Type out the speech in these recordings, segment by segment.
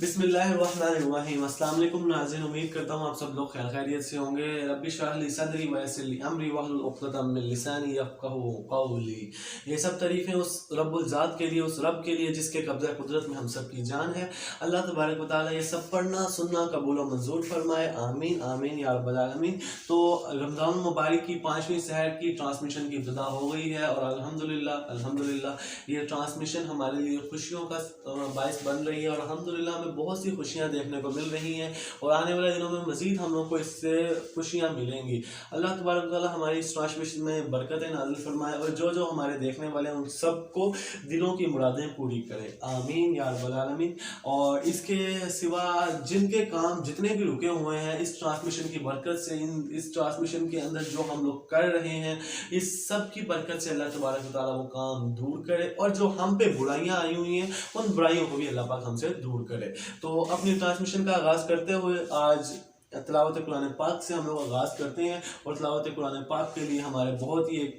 بسم اللہ الرحمن الرحیم۔ السلام علیکم ناظرین، امید کرتا ہوں آپ سب لوگ خیر خیریت سے ہوں گے۔ رب اشرح لی صدری ویسر لی امری واحلل عقدۃ من لسانی یفقہوا قولی۔ یہ سب تعریفیں اس رب الذات کے لیے، اس رب کے لیے جس کے قبضہ قدرت میں ہم سب کی جان ہے۔ اللہ تبارک و تعالیٰ یہ سب پڑھنا سننا قبول و منظور فرمائے، آمین آمین یا رب العالمین۔ تو رمضان المبارک کی 5ویں سحر کی ٹرانسمیشن کی ابتدا ہو گئی ہے، اور الحمدللہ یہ ٹرانسمیشن ہمارے لیے خوشیوں کا باعث بن رہی ہے، اور الحمدللہ ہمیں بہت سی خوشیاں دیکھنے کو مل رہی ہیں، اور آنے والے دنوں میں مزید ہم لوگ کو اس سے خوشیاں ملیں گی۔ اللہ تبارک و تعالیٰ ہماری اس ٹرانسمیشن میں برکتیں نازل فرمائے، اور جو ہمارے دیکھنے والے ہیں ان سب کو دلوں کی مرادیں پوری کرے، آمین یا رب العالمین۔ اور اس کے سوا جن کے کام جتنے بھی رکے ہوئے ہیں اس ٹرانسمیشن کی برکت سے، اس ٹرانسمیشن کے اندر جو ہم لوگ کر رہے ہیں اس سب کی برکت سے اللہ تبارک و تعالیٰ وہ کام دور کرے، اور جو ہم پہ برائیاں آئی ہوئی ہیں ان برائیوں کو بھی اللہ پاک ہم سے دور کرے۔ تو اپنی ٹرانسمیشن کا آغاز کرتے ہوئے آج تلاوت قرآن پاک سے ہم لوگ آغاز کرتے ہیں، اور تلاوت قرآن پاک کے لیے ہمارے بہت ہی ایک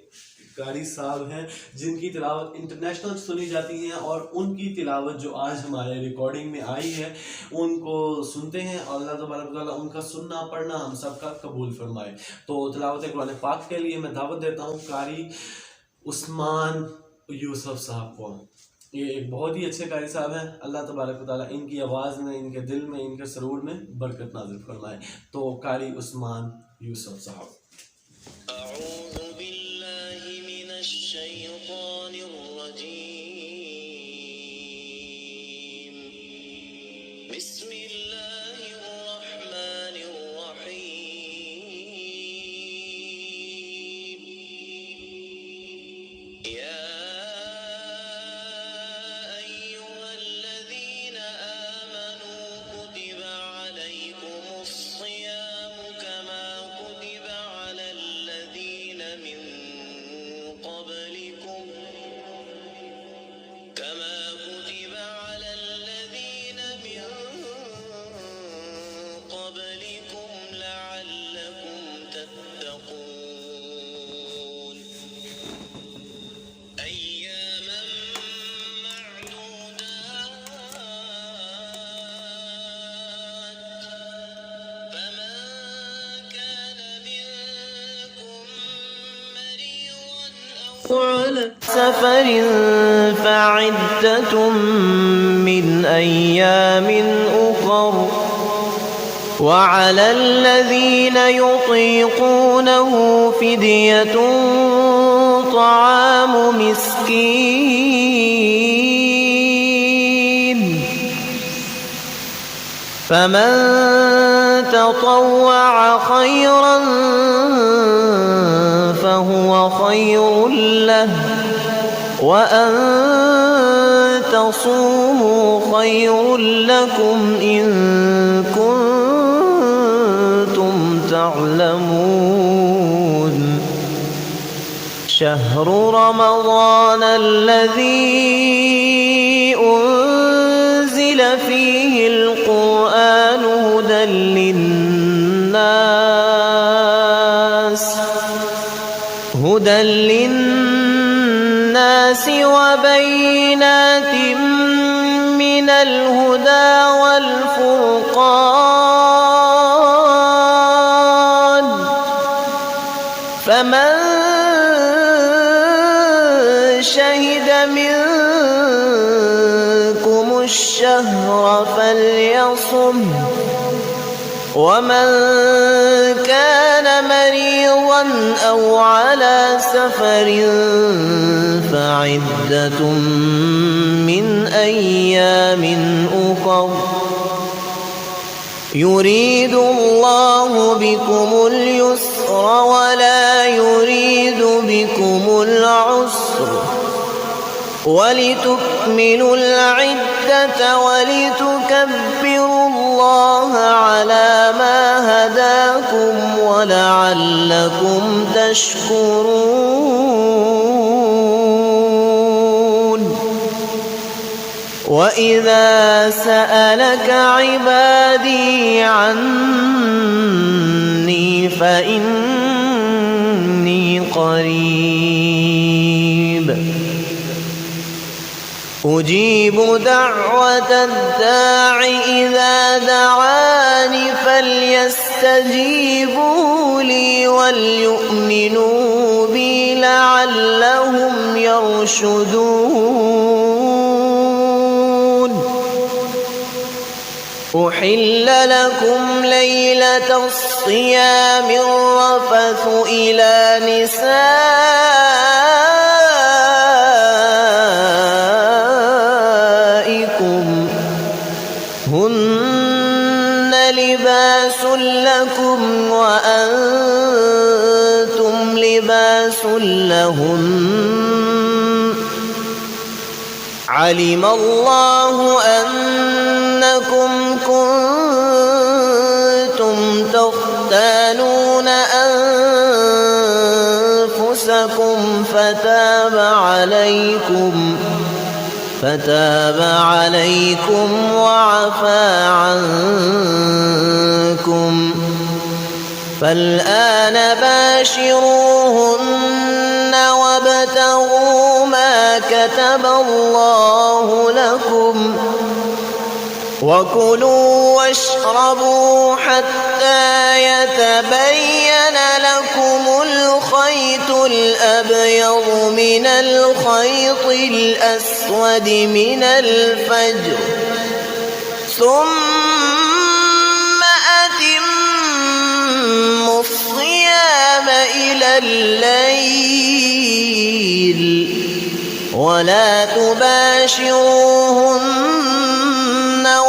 قاری صاحب ہیں جن کی تلاوت انٹرنیشنل سنی جاتی ہیں، اور ان کی تلاوت جو آج ہمارے ریکارڈنگ میں آئی ہے ان کو سنتے ہیں، اور اللہ تبارک و تعالیٰ ان کا سننا پڑھنا ہم سب کا قبول فرمائے۔ تو تلاوت قرآن پاک کے لیے میں دعوت دیتا ہوں قاری عثمان یوسف صاحب کو۔ یہ ایک بہت ہی اچھے قاری صاحب ہیں، اللہ تبارک و تعالیٰ ان کی آواز میں، ان کے دل میں، ان کے سرور میں برکت نازل فرمائے۔ تو قاری عثمان یوسف صاحب۔ اعوذ باللہ من الشیطان الرجیم، بسم اللہ الرحمن الرحیم، یا على سفر فعدة من أيام أخر، وعلى الذين يطيقونه فدية طعام مسكين، فمن تطوع خيرا فهو خير له، وأن تصوموا خير لكم إن كنتم تعلمون. شهر رمضان الذي أنزل فيه القرآن هدى للناس وبينات من الهدى والفرقان، فمن شهد منكم الشهر فليصم، ومن كان مريضا أو على سفر فعدة من أيام أخر، يريد الله بكم اليسر ولا يريد بكم العسر، ولتكملوا العدة ولتكبروا الله على ما هداكم ولعلكم تشكرون. وَإِذَا سَأَلَكَ عِبَادِي عَنِّي فَإِنِّي قَرِيبٌ أجيب دعوة الداع إذا دعاني فليستجيبوا لي وليؤمنوا بي لعلهم يرشدون أحل لكم ليلة الصيام الرفث إلى نسائكم هن لباس لكم وأنتم لباس لهن علم الله أنكم كنتم تختانون أنفسكم فتاب عليكم وعفى عنكم فالآن باشروهن وابتغوا ما كتب الله لكم وكلوا واشربوا حتى يتبين لكم الخيط الأبيض من الخيط الأسود من الفجر ثم أتموا الصيام إلى الليل ولا تباشروهن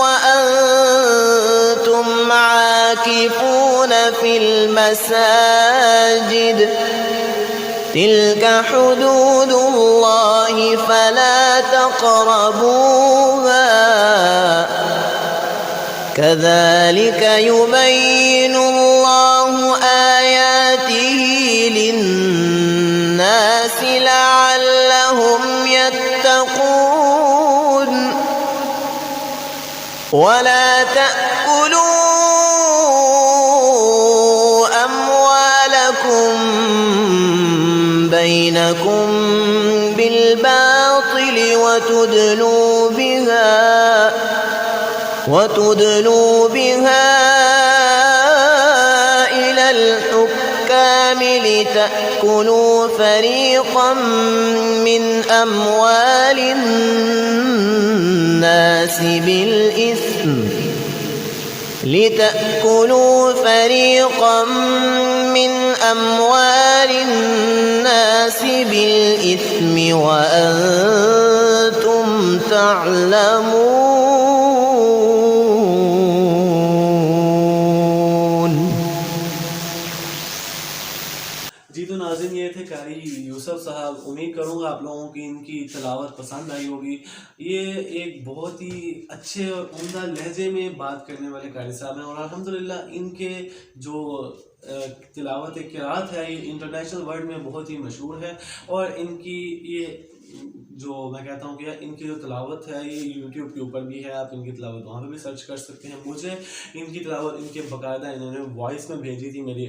وأنتم عاكفون في المساجد تلك حدود الله فلا تقربوها كذلك يبين الله آياته للناس لعلهم يتقون ولا تأكلوا أموالكم بينكم بالباطل وتدلوا بها إلى الحكام لتأكلوا فريقا من أموال الناس بالإثم وأنتم تعلمون. جی تو ناظرین یہ تھے قاری یوسف صاحب. امید کروں گا آپ لوگوں کی ان کی تلاوت پسند آئی ہوگی. یہ ایک بہت ہی اچھے اور عمدہ لہجے میں بات کرنے والے قاری صاحب ہیں اور الحمدللہ ان کے جو تلاوت قرات ہے یہ انٹرنیشنل ورلڈ میں بہت ہی مشہور ہے اور ان کی یہ جو میں کہتا ہوں کہ ان کی جو تلاوت ہے یہ یوٹیوب کے اوپر بھی ہے. آپ ان کی تلاوت وہاں پہ بھی سرچ کر سکتے ہیں. مجھے ان کی تلاوت ان کے باقاعدہ انہوں نے وائس میں بھیجی تھی میری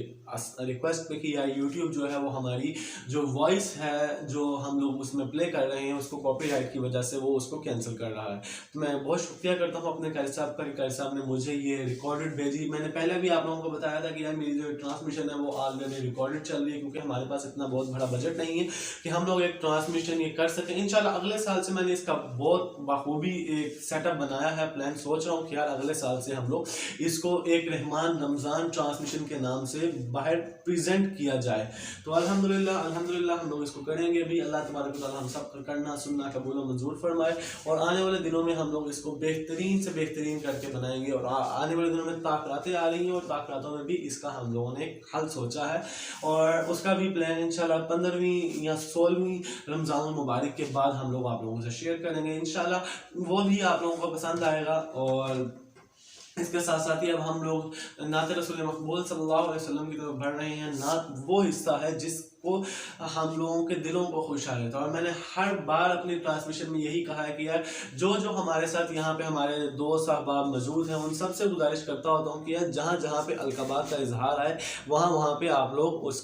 ریکویسٹ پہ کہ یار یوٹیوب جو ہے وہ ہماری جو وائس ہے جو ہم لوگ اس میں پلے کر رہے ہیں اس کو کاپی رائٹ کی وجہ سے وہ اس کو کینسل کر رہا ہے. تو میں بہت شکریہ کرتا ہوں اپنے قاری صاحب کا کہ قاری صاحب نے مجھے یہ ریکارڈڈ بھیجی. میں نے پہلے بھی آپ لوگوں کو بتایا تھا کہ یار میری جو ٹرانسمیشن ہے وہ آلریڈی ریکارڈڈ چل رہی ہے کیونکہ ہمارے پاس اتنا بہت بڑا بجٹ نہیں ہے کہ ہم لوگ ایک ٹرانسمیشن یہ کر سکیں. انشاءاللہ اگلے سال سے میں نے اس کا بہت بخوبی ایک سیٹ اپ بنایا ہے. پلان سوچ رہا ہوں کہ یار اگلے سال سے ہم لوگ اس کو ایک رحمان رمضان ٹرانسمیشن کے نام سے باہر پریزنٹ کیا جائے. تو الحمدللہ ہم لوگ اس کو کریں گے بھی. اللہ تبارک و تعالی ہم سب کا کرنا سننا قبول و منظور فرمائے اور آنے والے دنوں میں ہم لوگ اس کو بہترین سے بہترین کر کے بنائیں گے. اور آنے والے دنوں میں تاخیراتیں آ رہی ہیں اور تاخیراتوں میں بھی اس کا ہم لوگوں نے ایک حل سوچا ہے اور اس کا بھی پلان انشاءاللہ 15ویں یا 16ویں رمضان المبارک کے بعد ہم لوگ آپ لوگوں سے شیئر کریں گے. انشاءاللہ وہ بھی آپ لوگوں کو پسند آئے گا. اور اس کے ساتھ ساتھ ہی اب ہم لوگ نعت رسول مقبول صلی اللہ علیہ وسلم کی طرف بڑھ رہے ہیں. نعت وہ حصہ ہے جس کو ہم لوگوں کے دلوں کو خوش آ لیتا ہے. اور میں نے ہر بار اپنی ٹرانسمیشن میں یہی کہا ہے کہ یار جو ہمارے ساتھ یہاں پہ ہمارے دوست احباب موجود ہیں ان سب سے گزارش کرتا ہوتا ہوں کہ یار جہاں پہ القابات کا اظہار آئے وہاں پہ آپ لوگ اس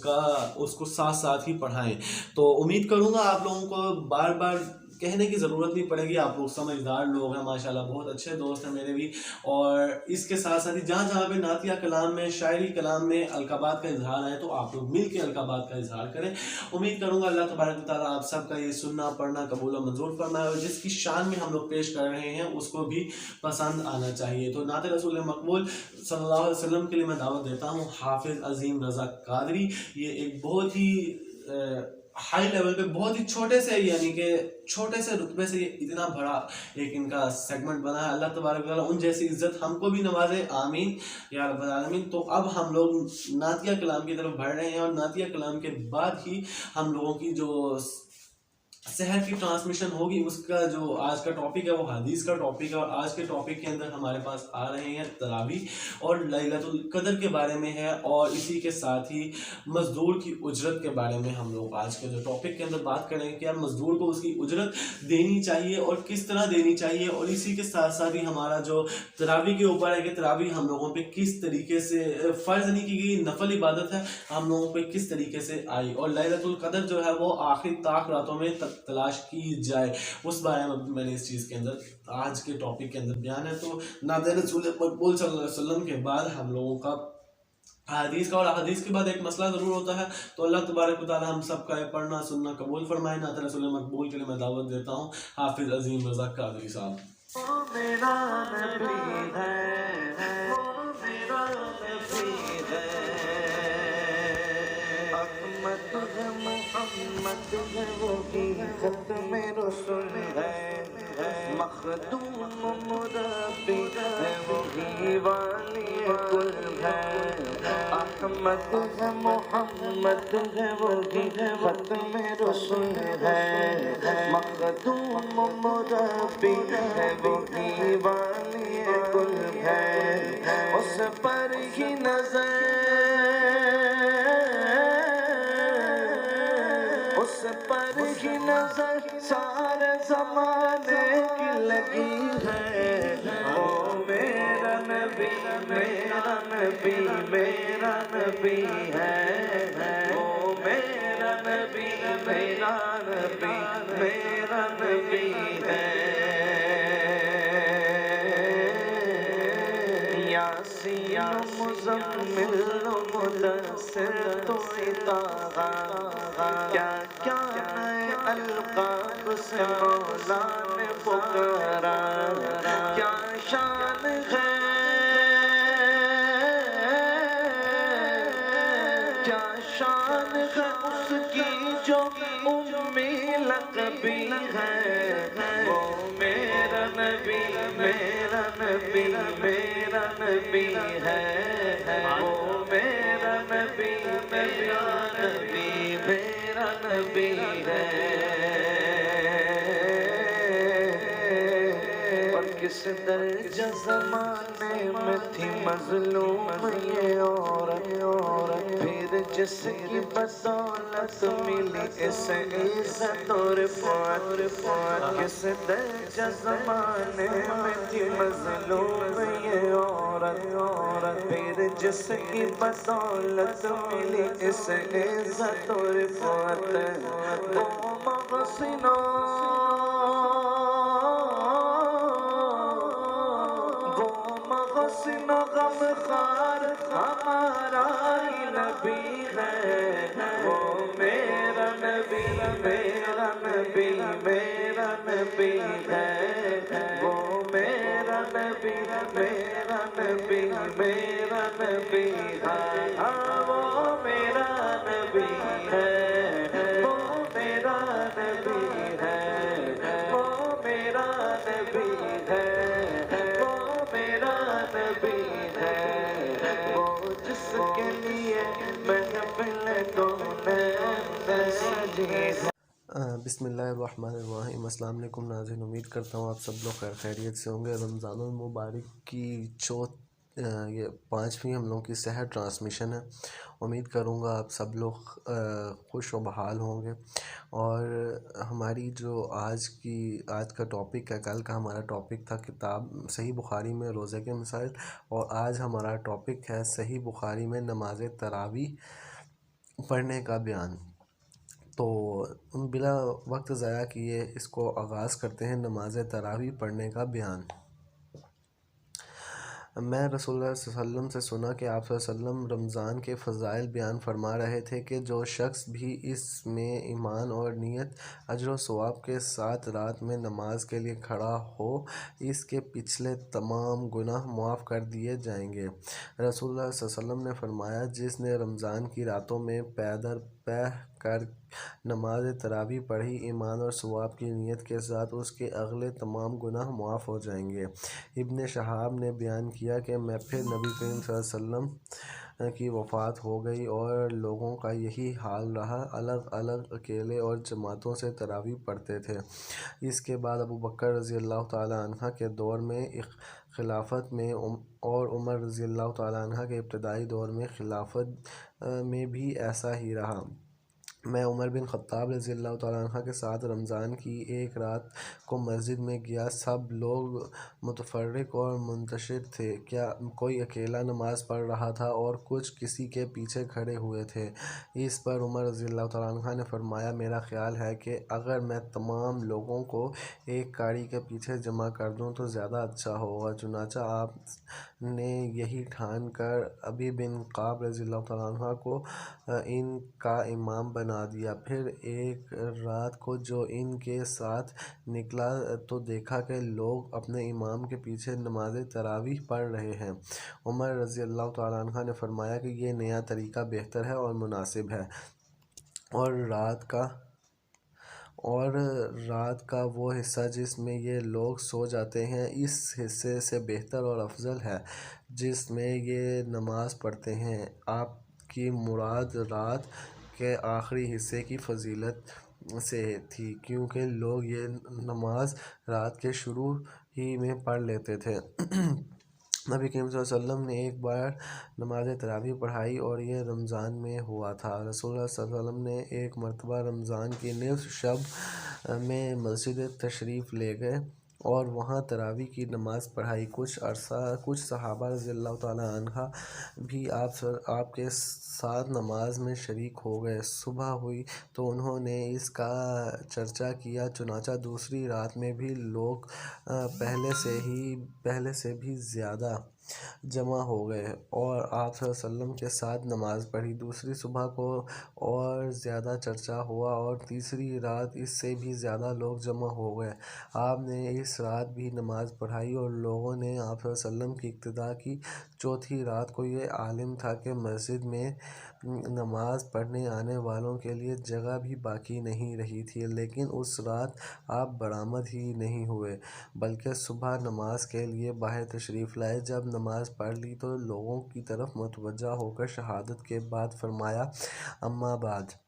کو ساتھ ہی پڑھائیں. تو امید کروں گا آپ لوگوں کو بار بار کہنے کی ضرورت نہیں پڑے گی، آپ لوگ سمجھدار لوگ ہیں ماشاءاللہ، بہت اچھے دوست ہیں میرے بھی. اور اس کے ساتھ ساتھ ہی جہاں جہاں پہ نعتیہ کلام میں، شاعری کلام میں القابات کا اظہار ہے تو آپ لوگ مل کے القابات کا اظہار کریں. امید کروں گا اللہ تبارک و تعالیٰ آپ سب کا یہ سننا پڑھنا قبول و منظور فرمائے، اور جس کی شان میں ہم لوگ پیش کر رہے ہیں اس کو بھی پسند آنا چاہیے. تو نعت رسول مقبول صلی اللہ علیہ وسلم کے لیے میں دعوت دیتا ہوں حافظ عظیم رضا قادری. یہ ایک بہت ہی ہائی لیول پہ، بہت ہی چھوٹے سے، یعنی کہ چھوٹے سے رتبے سے یہ اتنا بڑا ایک ان کا سیگمنٹ بنا ہے. اللہ تبارک و تعالیٰ ان جیسی عزت ہم کو بھی نوازے، آمین یا رب العالمین. تو اب ہم لوگ نعتیہ کلام کی طرف بڑھ رہے ہیں، اور نعتیہ کلام کے بعد ہی ہم لوگوں کی جو سحر کی ٹرانسمیشن ہوگی، اس کا جو آج کا ٹاپک ہے وہ حدیث کا ٹاپک ہے. اور آج کے ٹاپک کے اندر ہمارے پاس آ رہے ہیں تراویح اور لیلۃ القدر کے بارے میں ہے، اور اسی کے ساتھ ہی مزدور کی اجرت کے بارے میں ہم لوگ آج کے جو ٹاپک کے اندر بات کریں گے کہ مزدور کو اس کی اجرت دینی چاہیے اور کس طرح دینی چاہیے. اور اسی کے ساتھ ساتھ ہی ہمارا جو تراویح کے اوپر ہے کہ تراویح ہم لوگوں پہ کس طریقے سے فرض نہیں کی گئی، نفل عبادت ہے، ہم لوگوں پہ کس طریقے سے آئی. اور لیلۃ القدر جو ہے وہ آخری طاق راتوں میں تلاش کی جائے، اس بارے میں نے اس چیز کے اندر آج کے ٹاپک کے اندر بیان ہے. تو نعت رسول مقبول صلی اللہ علیہ وسلم کے بعد ہم لوگوں کا حدیث کا، اور حدیث کے بعد ایک مسئلہ ضرور ہوتا ہے. تو اللہ تبارک و تعالیٰ ہم سب کا پڑھنا سننا قبول فرمائے. نعت رسول مقبول کے لیے میں دعوت دیتا ہوں حافظ عظیم رضا قادری صاحب. میرا نبی ہے، وہ میرا نبی ہے، احمد ہے، محمد ہے، وہی ختم رسول ہے، مخدوم مربی ہے، وہی والی کل ہے، احمد ہے، محمد ہے، وہی ختم رسول ہے، مخدوم مربی ہے، وہی والی کل ہے، اس پر ہی نظر، اس پر ہی نظر سارے زمانے کی لگی ہے. وہ میرا نبی، میرا نبی، میرا نبی ہے، وہ میرا نبی، میرا نبی، میرا نبی ہے. یاسین مزمل مدثر تو اطاعہ، کیا کیا نئے القاب سے مولا نے پکارا، کیا شان ہے، کیا شان ہے اس کی جو امی لقبی ہے. وہ میرا نبی، میرا نبی، میرا نبی ہے، وہ میرا نبی، میرا نبی، میرا نبی ہے. اور کس درجہ زمانے میں تھی مظلوم یہ عورت، پھر جس کی بدولت ملی اس عزت اور رفعت. کس درجہ زمانے میں تھی مظلوم یہ عورت، پھر جس کی بدولت ملی اس عزت اور رفعت. وہ محسنوں، وہ محسن غم خار ہمارا ہی نبی ہے. وہ میرا نبی، میرا نبی، میرا نبی ہے، وہ میرا نبی، میرا نبی، میرا نبی ہے. وہ میرا نبی ہے، وہ میرا نبی ہے، وہ میرا نبی ہے، وہ میرا نبی ہے، وہ جس کے لیے محفل کونین سجی ہے. بسم اللہ الرحمن الرحیم. السلام علیکم ناظرین، امید کرتا ہوں آپ سب لوگ خیر خیریت سے ہوں گے. رمضان المبارک کی یہ 5ویں ہم لوگوں کی سحر ٹرانسمیشن ہے. امید کروں گا آپ سب لوگ خوش و بحال ہوں گے. اور ہماری جو آج کا ٹاپک ہے، کل کا ہمارا ٹاپک تھا کتاب صحیح بخاری میں روزے کے مسائل، اور آج ہمارا ٹاپک ہے صحیح بخاری میں نماز تراویح پڑھنے کا بیان. تو بلا وقت ضائع کیے اس کو آغاز کرتے ہیں نماز تراویح پڑھنے کا بیان۔ میں رسول اللہ صلی اللہ علیہ وسلم سے سنا کہ آپ صلی اللہ علیہ وسلم رمضان کے فضائل بیان فرما رہے تھے کہ جو شخص بھی اس میں ایمان اور نیت اجر و ثواب کے ساتھ رات میں نماز کے لیے کھڑا ہو، اس کے پچھلے تمام گناہ معاف کر دیے جائیں گے۔ رسول اللہ صلی اللہ علیہ وسلم نے فرمایا، جس نے رمضان کی راتوں میں پے در پے کر نماز تراویح پڑھی، ایمان اور ثواب کی نیت کے ساتھ، اس کے اگلے تمام گناہ معاف ہو جائیں گے۔ ابن شہاب نے بیان کیا کہ میں پھر نبی کریم صلی اللہ علیہ وسلم کی وفات ہو گئی اور لوگوں کا یہی حال رہا، الگ الگ اکیلے اور جماعتوں سے تراویح پڑھتے تھے۔ اس کے بعد ابو بکر رضی اللہ تعالیٰ عنہ کے دور میں خلافت میں اور عمر رضی اللہ تعالیٰ عنہ کے ابتدائی دور میں خلافت میں بھی ایسا ہی رہا۔ میں عمر بن خطاب رضی اللہ تعالیٰ عنہ کے ساتھ رمضان کی ایک رات کو مسجد میں گیا۔ سب لوگ متفرق اور منتشر تھے، کوئی اکیلا نماز پڑھ رہا تھا اور کچھ کسی کے پیچھے کھڑے ہوئے تھے۔ اس پر عمر رضی اللہ تعالیٰ عنہ نے فرمایا، میرا خیال ہے کہ اگر میں تمام لوگوں کو ایک قاری کے پیچھے جمع کر دوں تو زیادہ اچھا ہوگا۔ چنانچہ آپ نے یہی ٹھان کر ابی بن کعب رضی اللہ تعالیٰ عنہ کو ان کا امام بنا دیا۔ پھر ایک رات کو جو ان کے ساتھ نکلا تو دیکھا کہ لوگ اپنے امام کے پیچھے نماز تراویح پڑھ رہے ہیں۔ عمر رضی اللہ تعالیٰ عنہ نے فرمایا کہ یہ نیا طریقہ بہتر ہے اور مناسب ہے، اور رات کا وہ حصہ جس میں یہ لوگ سو جاتے ہیں، اس حصے سے بہتر اور افضل ہے جس میں یہ نماز پڑھتے ہیں۔ آپ کی مراد رات کے آخری حصے کی فضیلت سے تھی، کیونکہ لوگ یہ نماز رات کے شروع ہی میں پڑھ لیتے تھے۔ نبی کریم صلی اللہ علیہ وسلم نے ایک بار نماز تراویح پڑھائی اور یہ رمضان میں ہوا تھا۔ رسول اللہ صلی اللہ علیہ وسلم نے ایک مرتبہ رمضان کی نصف شب میں مسجد تشریف لے گئے اور وہاں تراویح کی نماز پڑھائی۔ کچھ صحابہ رضی اللہ تعالیٰ عنہ بھی آپ کے ساتھ نماز میں شریک ہو گئے۔ صبح ہوئی تو انہوں نے اس کا چرچا کیا، چنانچہ دوسری رات میں بھی لوگ پہلے سے بھی زیادہ جمع ہو گئے اور آپ صلی اللہ علیہ وسلم کے ساتھ نماز پڑھی۔ دوسری صبح کو اور زیادہ چرچا ہوا اور تیسری رات اس سے بھی زیادہ لوگ جمع ہو گئے۔ آپ نے اس رات بھی نماز پڑھائی اور لوگوں نے آپ صلی اللہ علیہ وسلم کی اقتداء کی۔ چوتھی رات کو یہ عالم تھا کہ مسجد میں نماز پڑھنے آنے والوں کے لیے جگہ بھی باقی نہیں رہی تھی، لیکن اس رات آپ برآمد ہی نہیں ہوئے، بلکہ صبح نماز کے لیے باہر تشریف لائے۔ جب نماز پڑھ لی تو لوگوں کی طرف متوجہ ہو کر شہادت کے بعد فرمایا، اما بعد،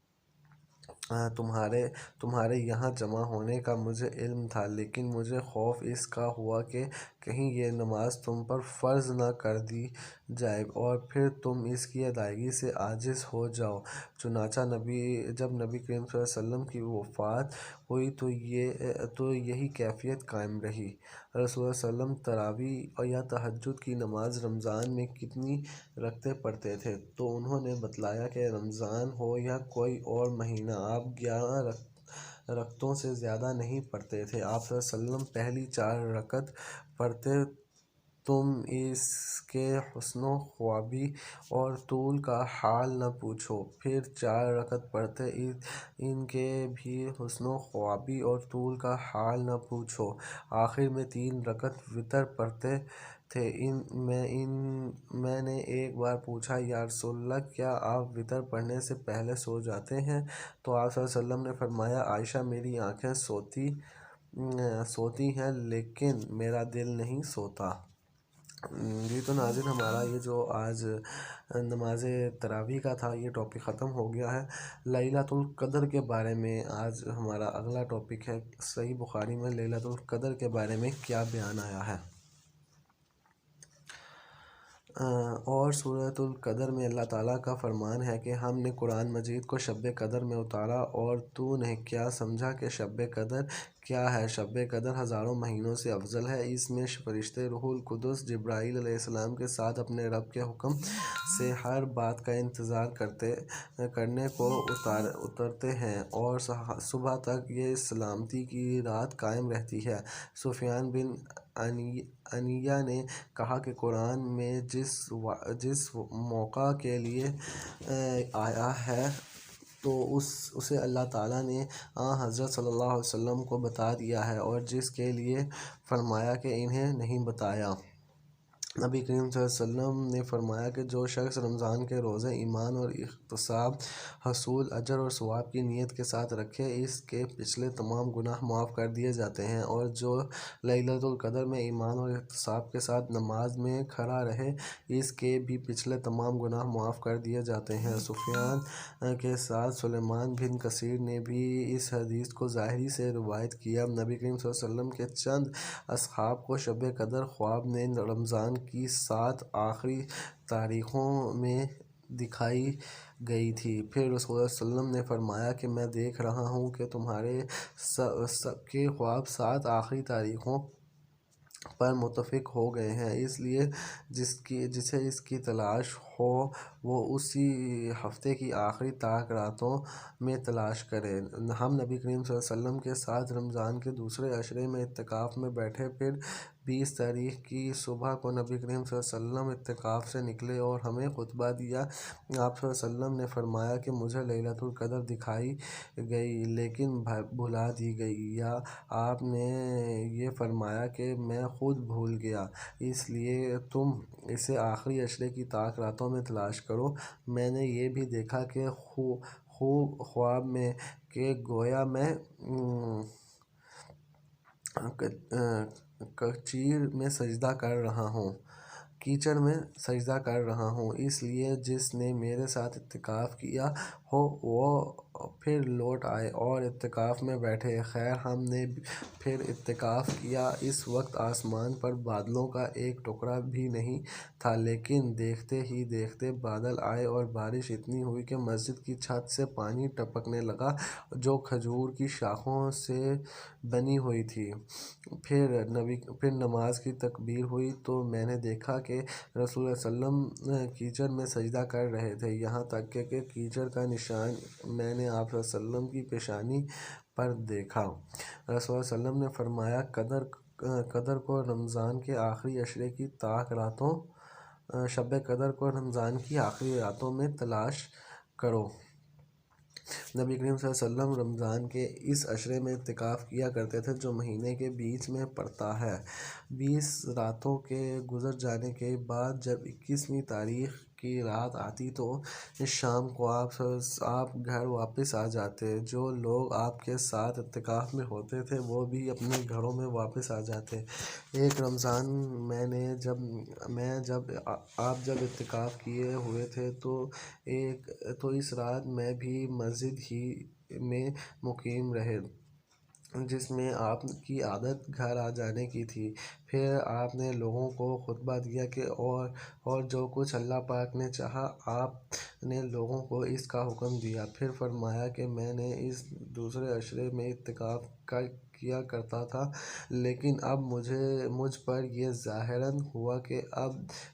تمہارے یہاں جمع ہونے کا مجھے علم تھا، لیکن مجھے خوف اس کا ہوا کہ کہیں یہ نماز تم پر فرض نہ کر دی جائے اور پھر تم اس کی ادائیگی سے عاجز ہو جاؤ۔ چنانچہ جب نبی کریم صلی اللہ علیہ وسلم کی وفات ہوئی تو یہی کیفیت قائم رہی۔ رسول اللہ صلی اللہ علیہ وسلم تراویح یا تہجد کی نماز رمضان میں کتنی رکعتیں پڑھتے تھے؟ تو انہوں نے بتلایا کہ رمضان ہو یا کوئی اور مہینہ، آپ 11 رکعتوں سے زیادہ نہیں پڑھتے تھے۔ آپ صلی اللہ علیہ وسلم پہلی 4 رکعت پڑھتے، تم اس کے حسن و خوابی اور طول کا حال نہ پوچھو، پھر 4 رکعت پڑھتے، ان کے بھی حسن و خوابی اور طول کا حال نہ پوچھو، آخر میں 3 رکعت وتر پڑھتے تھے۔ میں نے ایک بار پوچھا، یا رسول اللہ، کیا آپ وتر پڑھنے سے پہلے سو جاتے ہیں؟ تو آپ صلی اللہ علیہ وسلم نے فرمایا، عائشہ، میری آنکھیں سوتی ہیں لیکن میرا دل نہیں سوتا۔ جی تو ناظرین، ہمارا یہ جو آج نماز تراویح کا تھا یہ ٹاپک ختم ہو گیا ہے۔ لیلۃ القدر کے بارے میں آج ہمارا اگلا ٹاپک ہے۔ صحیح بخاری میں لیلۃ القدر کے بارے میں کیا بیان آیا ہے؟ اور سورۃ القدر میں اللہ تعالیٰ کا فرمان ہے کہ ہم نے قرآن مجید کو شب قدر میں اتارا، اور تو نے کیا سمجھا کہ شب قدر کیا ہے؟ شب قدر ہزاروں مہینوں سے افضل ہے۔ اس میں فرشتے روح القدس جبرائیل علیہ السلام کے ساتھ اپنے رب کے حکم سے ہر بات کا انتظار کرنے کو اترتے ہیں اور صبح تک یہ سلامتی کی رات قائم رہتی ہے۔ سفیان بن عیینہ نے کہا کہ قرآن میں جس موقع کے لیے آیا ہے تو اسے اللہ تعالیٰ نے حضرت صلی اللہ علیہ وسلم کو بتا دیا ہے، اور جس کے لیے فرمایا کہ انہیں نہیں بتایا۔ نبی کریم صلی اللہ علیہ وسلم نے فرمایا کہ جو شخص رمضان کے روزے ایمان اور احتساب حصول اجر اور ثواب کی نیت کے ساتھ رکھے، اس کے پچھلے تمام گناہ معاف کر دیے جاتے ہیں، اور جو لیلۃ القدر میں ایمان اور احتساب کے ساتھ نماز میں کھڑا رہے، اس کے بھی پچھلے تمام گناہ معاف کر دیے جاتے ہیں۔ سفیان کے ساتھ سلیمان بن کثیر نے بھی اس حدیث کو ظاہری سے روایت کیا۔ نبی کریم صلی اللہ علیہ وسلم کے چند اصحاب کو شب قدر خواب میں رمضان کی 7 آخری تاریخوں میں دکھائی گئی تھی۔ پھر رسول اللہ صلی اللہ علیہ وسلم نے فرمایا کہ میں دیکھ رہا ہوں کہ تمہارے سب کے خواب 7 آخری تاریخوں پر متفق ہو گئے ہیں، اس لیے جسے اس کی تلاش ہو وہ اسی ہفتے کی آخری طاق راتوں میں تلاش کرے۔ ہم نبی کریم صلی اللہ علیہ وسلم کے ساتھ رمضان کے دوسرے عشرے میں اعتکاف میں بیٹھے، پھر 20 تاریخ کی صبح کو نبی کریم صلی اللہ علیہ وسلم اعتکاف سے نکلے اور ہمیں خطبہ دیا۔ آپ صلی اللہ علیہ وسلم نے فرمایا کہ مجھے لیلۃ القدر دکھائی گئی لیکن بھلا دی گئی، یا آپ نے یہ فرمایا کہ میں خود بھول گیا، اس لیے تم اسے آخری عشرے کی طاق راتوں میں تلاش کرو۔ میں نے یہ بھی دیکھا کہ خواب میں کہ گویا میں کیچڑ میں سجدہ کر رہا ہوں، اس لیے جس نے میرے ساتھ اعتکاف کیا ہو وہ پھر لوٹ آئے اور اعتکاف میں بیٹھے۔ خیر ہم نے پھر اعتکاف کیا۔ اس وقت آسمان پر بادلوں کا ایک ٹکڑا بھی نہیں تھا، لیکن دیکھتے ہی دیکھتے بادل آئے اور بارش اتنی ہوئی کہ مسجد کی چھت سے پانی ٹپکنے لگا جو کھجور کی شاخوں سے بنی ہوئی تھی۔ پھر نماز کی تکبیر ہوئی تو میں نے دیکھا کہ رسول اللہ صلی اللہ علیہ وسلم کیچڑ میں سجدہ کر رہے تھے، یہاں تک کہ کیچڑ کا نشان میں نے آپ صلی اللہ علیہ وسلم کی پیشانی پر دیکھا۔ رسول اللہ صلی اللہ علیہ وسلم نے فرمایا قدر کو رمضان کے آخری عشرے کی طاق راتوں شب قدر کو رمضان کی آخری راتوں میں تلاش کرو۔ نبی کریم صلی اللہ علیہ وسلم رمضان کے اس عشرے میں اعتکاف کیا کرتے تھے جو مہینے کے بیچ میں پڑتا ہے۔ 20 راتوں کے گزر جانے کے بعد جب 21ویں تاریخ کی رات آتی تو شام کو آپ گھر واپس آ جاتے۔ جو لوگ آپ کے ساتھ اعتکاف میں ہوتے تھے وہ بھی اپنے گھروں میں واپس آ جاتے۔ ایک رمضان میں جب آپ اعتکاف کیے ہوئے تھے تو اس رات میں بھی مسجد ہی میں مقیم رہے جس میں آپ کی عادت گھر آ جانے کی تھی۔ پھر آپ نے لوگوں کو خطبہ دیا کہ اور جو کچھ اللہ پاک نے چاہا۔ آپ نے لوگوں کو اس کا حکم دیا، پھر فرمایا کہ میں نے اس دوسرے عشرے میں اعتکاف کیا کرتا تھا، لیکن اب مجھ پر یہ ظاہراً ہوا کہ اب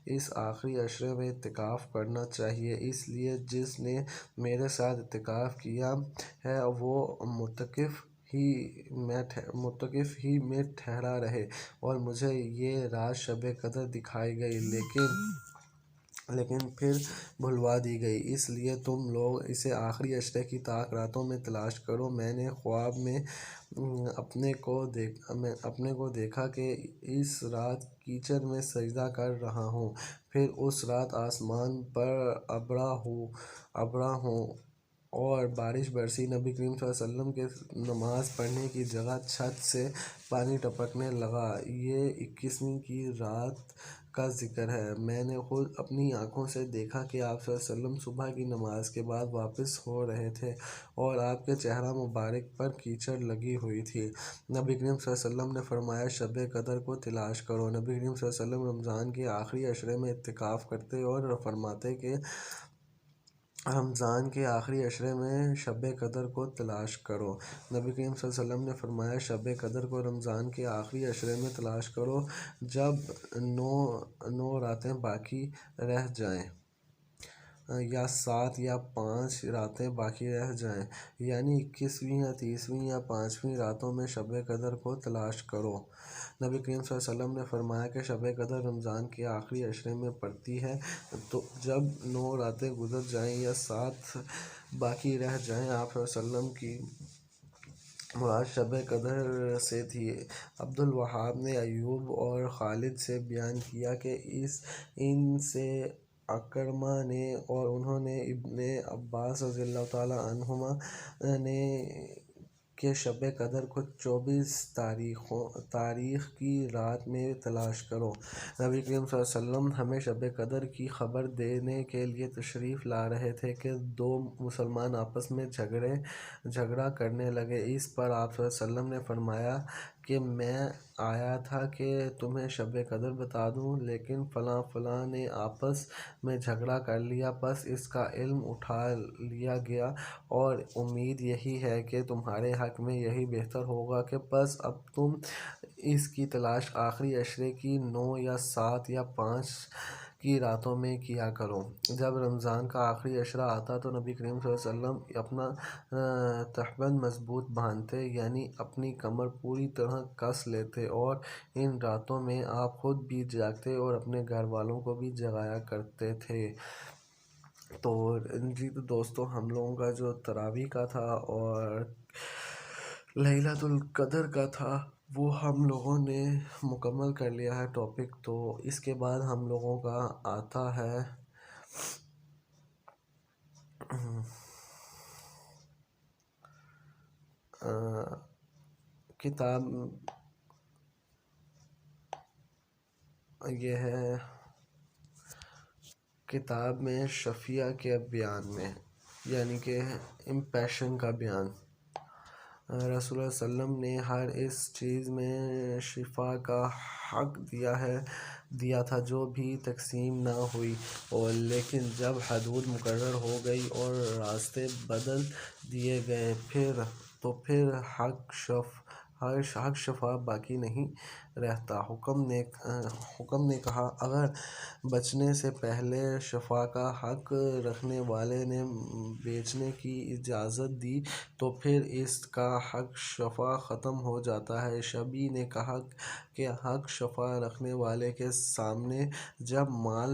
اس آخری عشرے میں اعتکاف کرنا چاہیے، اس لیے جس نے میرے ساتھ اعتکاف کیا ہے وہ معتکف ہی میں ٹھہرا رہے، اور مجھے یہ رات شب قدر دکھائی گئی لیکن پھر بھلوا دی گئی، اس لیے تم لوگ اسے آخری عشرے کی طاق راتوں میں تلاش کرو۔ میں نے خواب میں اپنے کو دیکھا کہ اس رات کیچڑ میں سجدہ کر رہا ہوں، پھر اس رات آسمان پر ابرا ہوں اور بارش برسی۔ نبی کریم صلی اللہ علیہ وسلم کے نماز پڑھنے کی جگہ چھت سے پانی ٹپکنے لگا۔ یہ 21ویں کی رات کا ذکر ہے۔ میں نے خود اپنی آنکھوں سے دیکھا کہ آپ صلی اللہ علیہ وسلم صبح کی نماز کے بعد واپس ہو رہے تھے اور آپ کے چہرہ مبارک پر کیچڑ لگی ہوئی تھی۔ نبی کریم صلی اللہ علیہ وسلم نے فرمایا شب قدر کو تلاش کرو۔ نبی کریم صلی اللہ علیہ وسلم رمضان کے آخری عشرے میں اعتکاف کرتے اور فرماتے کہ رمضان کے آخری عشرے میں شب قدر کو تلاش کرو۔ نبی کریم صلی اللہ علیہ وسلم نے فرمایا، شب قدر کو رمضان کے آخری عشرے میں تلاش کرو جب 9 راتیں باقی رہ جائیں، یا 7 یا 5 راتیں باقی رہ جائیں، یعنی 21ویں یا 30ویں یا 5ویں راتوں میں شب قدر کو تلاش کرو۔ نبی کریم صلی اللہ علیہ وسلم نے فرمایا کہ شب قدر رمضان کے آخری عشرے میں پڑتی ہے تو جب 9 راتیں گزر جائیں یا 7 باقی رہ جائیں۔ آپ صلی اللہ علیہ وسلم کی مراد شب قدر سے تھی۔ عبدالوہاب نے ایوب اور خالد سے بیان کیا کہ ان سے اکرمہ نے اور انہوں نے ابن عباس رضی اللہ تعالیٰ عنہما نے کہ شب قدر کو 24 تاریخ کی رات میں تلاش کرو۔ نبی کریم صلی اللہ علیہ وسلم ہمیں شب قدر کی خبر دینے کے لیے تشریف لا رہے تھے کہ 2 مسلمان آپس میں جھگڑا کرنے لگے۔ اس پر آپ صلی اللہ علیہ وسلم نے فرمایا کہ میں آیا تھا کہ تمہیں شب قدر بتا دوں، لیکن فلاں فلاں نے آپس میں جھگڑا کر لیا، پس اس کا علم اٹھا لیا گیا، اور امید یہی ہے کہ تمہارے حق میں یہی بہتر ہوگا کہ پس اب تم اس کی تلاش آخری عشرے کی 9 یا 7 یا 5 کی راتوں میں کیا کرو۔ جب رمضان کا آخری عشرہ آتا تو نبی کریم صلی اللہ علیہ وسلم اپنا تہبند مضبوط باندھتے، یعنی اپنی کمر پوری طرح کس لیتے، اور ان راتوں میں آپ خود بھی جاگتے اور اپنے گھر والوں کو بھی جگایا کرتے تھے۔ تو دوستو، ہم لوگوں کا جو تراویح کا تھا اور لیلۃ القدر کا تھا وہ ہم لوگوں نے مکمل کر لیا ہے ٹاپک۔ تو اس کے بعد ہم لوگوں کا آتا ہے کتاب، یہ ہے کتاب میں شفیع کے بیان میں، یعنی کہ امپیشن کا بیان۔ رسول اللہ صلی اللہ علیہ وسلم نے ہر اس چیز میں شفا کا حق دیا تھا جو بھی تقسیم نہ ہوئی، اور لیکن جب حدود مقرر ہو گئی اور راستے بدل دیے گئے تو پھر حق شفا باقی نہیں رہتا۔ حکم نے کہا، اگر بچنے سے پہلے شفا کا حق رکھنے والے نے بیچنے کی اجازت دی تو پھر اس کا حق شفا ختم ہو جاتا ہے۔ شبی نے کہا کہ حق شفا رکھنے والے کے سامنے جب مال